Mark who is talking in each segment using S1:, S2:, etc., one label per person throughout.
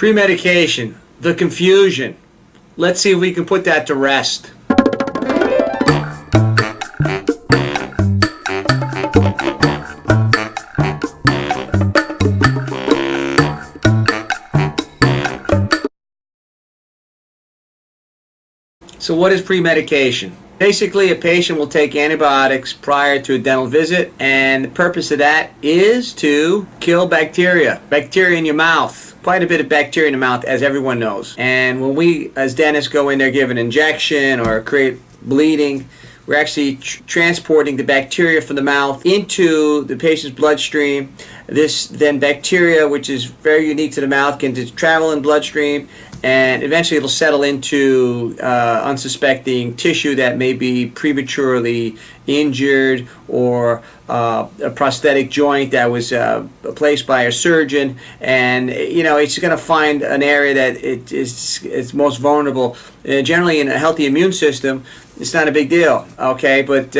S1: Premedication, the confusion. Let's see if we can put that to rest. So what is premedication? Basically, a patient will take antibiotics prior to a dental visit, and the purpose of that is to kill bacteria. Bacteria in your mouth. Quite a bit of bacteria in the mouth, as everyone knows. And when we, as dentists, go in there, give an injection or create bleeding, we're actually transporting the bacteria from the mouth into the patient's bloodstream. This then bacteria, which is very unique to the mouth, can just travel in bloodstream, and eventually it'll settle into unsuspecting tissue that may be prematurely injured, or a prosthetic joint that was placed by a surgeon, and it's going to find an area that it's most vulnerable. Generally, in a healthy immune system, it's not a big deal, okay? But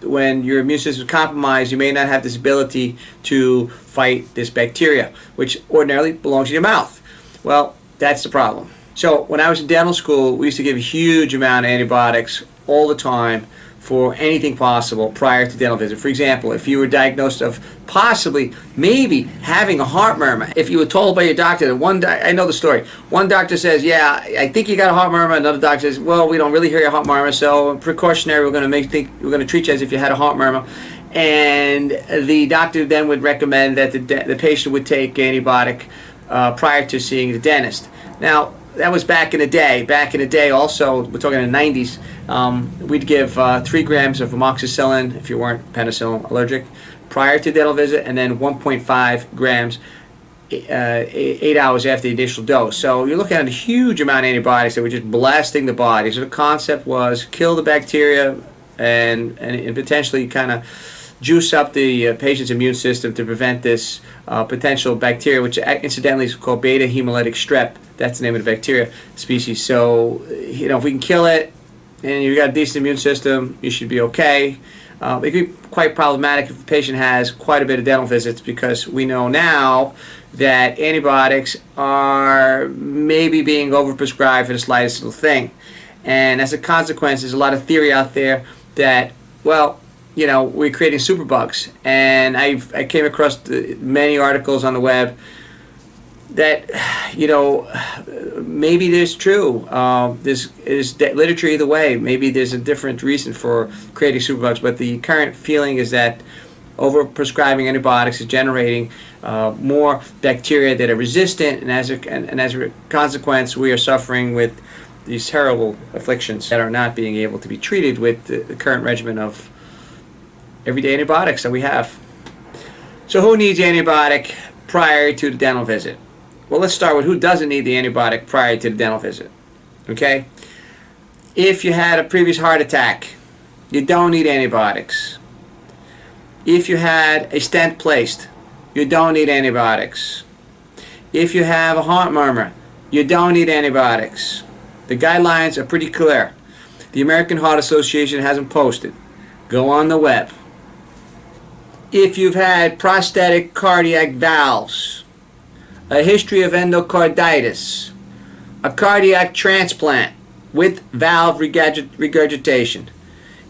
S1: when your immune system is compromised, you may not have this ability to fight this bacteria, which ordinarily belongs in your mouth. Well, that's the problem. So when I was in dental school, we used to give a huge amount of antibiotics all the time for anything possible prior to dental visit. For example, if you were diagnosed of possibly, maybe having a heart murmur, if you were told by your doctor that I know the story, one doctor says, yeah, I think you got a heart murmur, another doctor says, well, we don't really hear your heart murmur, so precautionary, we're going to treat you as if you had a heart murmur. And the doctor then would recommend that the patient would take antibiotic prior to seeing the dentist. Now, that was back in the day. Back in the day also, we're talking in the 90s, we'd give 3 grams of amoxicillin if you weren't penicillin allergic prior to dental visit, and then 1.5 grams 8 hours after the initial dose. So you're looking at a huge amount of antibiotics that were just blasting the body. So the concept was kill the bacteria and potentially kind of juice up the patient's immune system to prevent this potential bacteria, which incidentally is called beta hemolytic strep. That's the name of the bacteria species. So, if we can kill it and you've got a decent immune system, you should be okay. It could be quite problematic if the patient has quite a bit of dental visits, because we know now that antibiotics are maybe being overprescribed for the slightest little thing. And as a consequence, there's a lot of theory out there that, well, we're creating superbugs. And I came across many articles on the web that, maybe there's true. There's literature either way. Maybe there's a different reason for creating superbugs, but the current feeling is that overprescribing antibiotics is generating more bacteria that are resistant, and as a consequence, we are suffering with these terrible afflictions that are not being able to be treated with the current regimen of everyday antibiotics that we have. So who needs antibiotic prior to the dental visit? Well, let's start with who doesn't need the antibiotic prior to the dental visit. Okay? If you had a previous heart attack, you don't need antibiotics. If you had a stent placed, you don't need antibiotics. If you have a heart murmur, you don't need antibiotics. The guidelines are pretty clear. The American Heart Association has them posted. Go on the web. If you've had prosthetic cardiac valves, a history of endocarditis, a cardiac transplant with valve regurgitation,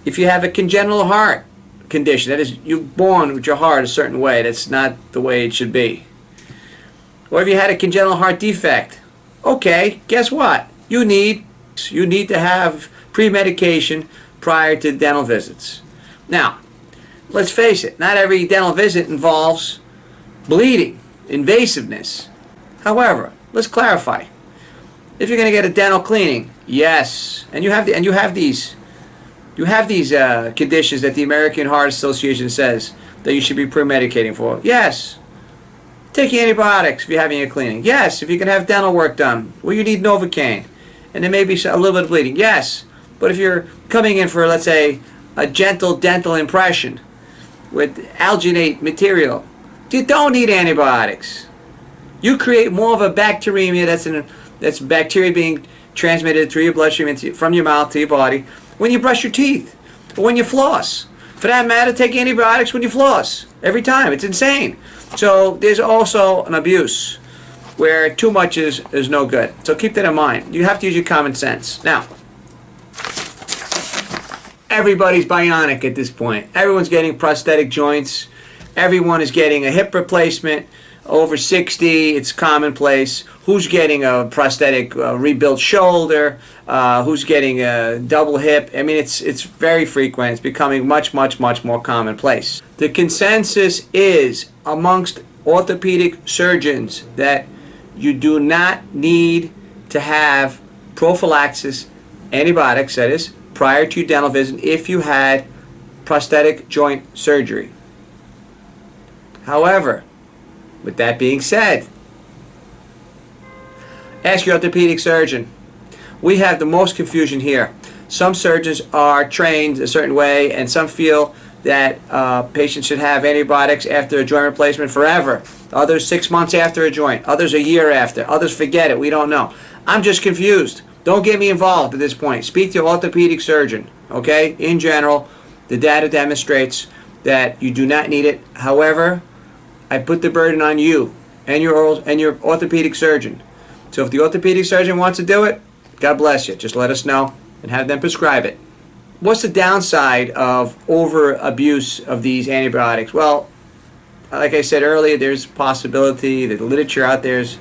S1: if you have a congenital heart condition, that is, you're born with your heart a certain way, that's not the way it should be, or if you had a congenital heart defect, okay, guess what? You need to have pre-medication prior to dental visits. Now, let's face it, not every dental visit involves bleeding, invasiveness. However, let's clarify. If you're going to get a dental cleaning, yes, and you have these conditions that the American Heart Association says that you should be pre-medicating for. Yes. Taking antibiotics if you're having a cleaning. Yes. If you can have dental work done, well, you need Novocaine, and there may be a little bit of bleeding. Yes. But if you're coming in for, let's say, a gentle dental impression with alginate material, you don't need antibiotics. You create more of a bacteremia, that's bacteria being transmitted through your bloodstream from your mouth to your body when you brush your teeth or when you floss. For that matter, take antibiotics when you floss every time. It's insane. So there's also an abuse where too much is no good. So keep that in mind. You have to use your common sense. Now, everybody's bionic at this point. Everyone's getting prosthetic joints. Everyone is getting a hip replacement. Over 60, it's commonplace. Who's getting a prosthetic rebuilt shoulder? Who's getting a double hip? I mean, it's very frequent. It's becoming much more commonplace. The consensus is amongst orthopedic surgeons that you do not need to have prophylaxis, antibiotics, that is, prior to your dental visit if you had prosthetic joint surgery. However, with that being said, ask your orthopedic surgeon. We have the most confusion here. Some surgeons are trained a certain way, and some feel that patients should have antibiotics after a joint replacement forever. Others 6 months after a joint. Others a year after. Others forget it. We don't know. I'm just confused. Don't get me involved at this point. Speak to your orthopedic surgeon. Okay? In general, the data demonstrates that you do not need it. However, I put the burden on you and your orthopedic surgeon. So if the orthopedic surgeon wants to do it, God bless you. Just let us know and have them prescribe it. What's the downside of over abuse of these antibiotics? Well, like I said earlier, there's a possibility that the literature out there is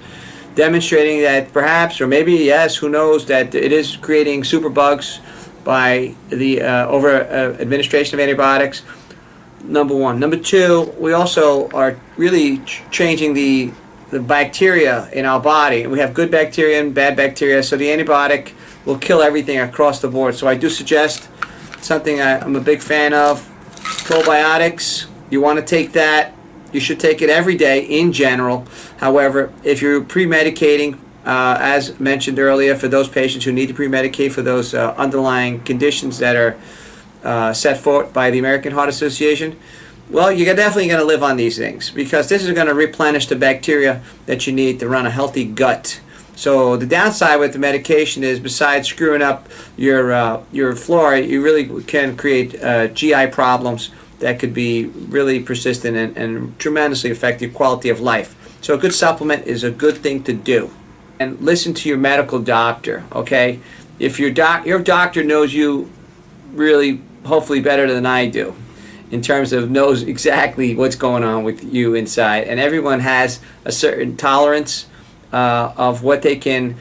S1: demonstrating that perhaps, or maybe yes, who knows, that it is creating superbugs by the over administration of antibiotics. Number one. Number two, we also are really changing the bacteria in our body. We have good bacteria and bad bacteria, so the antibiotic will kill everything across the board. So I do suggest something I'm a big fan of, probiotics. You want to take that. You should take it every day in general. However, if you're pre-medicating, as mentioned earlier, for those patients who need to pre-medicate for those underlying conditions that are set forth by the American Heart Association, well, you're definitely going to live on these things, because this is going to replenish the bacteria that you need to run a healthy gut. So the downside with the medication is, besides screwing up your flora, you really can create GI problems that could be really persistent and tremendously affect your quality of life. So a good supplement is a good thing to do. And listen to your medical doctor, okay? If your doctor knows you really, hopefully better than I do, in terms of knows exactly what's going on with you inside, and everyone has a certain tolerance of what they can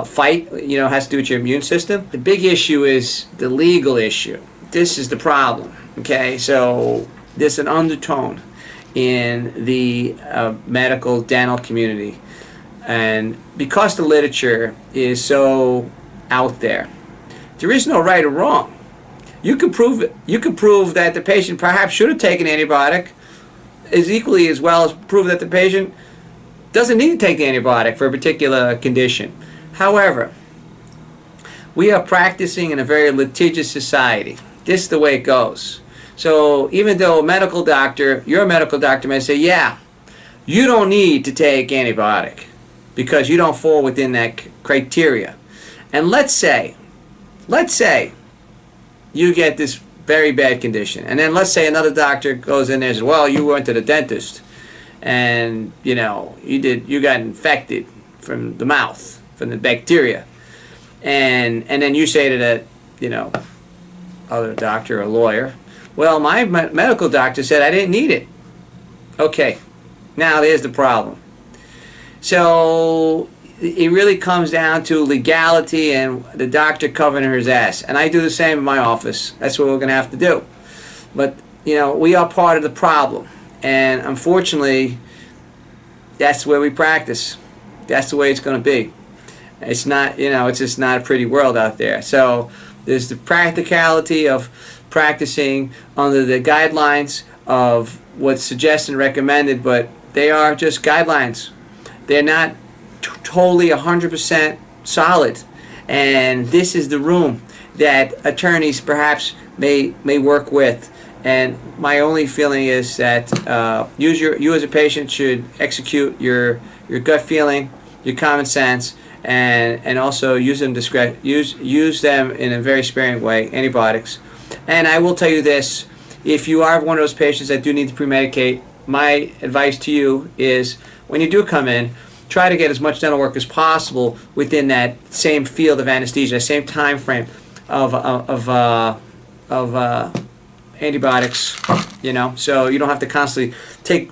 S1: fight, has to do with your immune system. The big issue is the legal issue. This is the problem, okay? So there's an undertone in the medical dental community, and because the literature is so out there is no right or wrong. You can prove it. You can prove that the patient perhaps should have taken an antibiotic, as equally as well as prove that the patient doesn't need to take the antibiotic for a particular condition. However, we are practicing in a very litigious society. This is the way it goes. So even though your medical doctor may say, yeah, you don't need to take antibiotic because you don't fall within that criteria. And let's say you get this very bad condition, and then let's say another doctor goes in there and says, well, you went to the dentist and you got infected from the mouth, from the bacteria, and then you say to that other doctor or lawyer, well, my medical doctor said I didn't need it. Okay, now there's the problem. So it really comes down to legality and the doctor covering his ass. And I do the same in my office. That's what we're going to have to do. But, we are part of the problem. And unfortunately, that's where we practice. That's the way it's going to be. It's not, it's just not a pretty world out there. So there's the practicality of practicing under the guidelines of what's suggested and recommended, but they are just guidelines. They're not totally 100% solid, and this is the room that attorneys perhaps may work with. And my only feeling is that you as a patient should execute your gut feeling, your common sense, and also use them use them in a very sparing way, antibiotics. And I will tell you this: if you are one of those patients that do need to pre-medicate, my advice to you is, when you do come in, try to get as much dental work as possible within that same field of anesthesia, that same time frame of antibiotics, you know, so you don't have to constantly take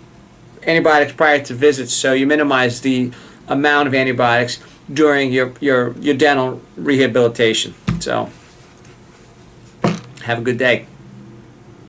S1: antibiotics prior to visits, so you minimize the amount of antibiotics during your dental rehabilitation. So have a good day.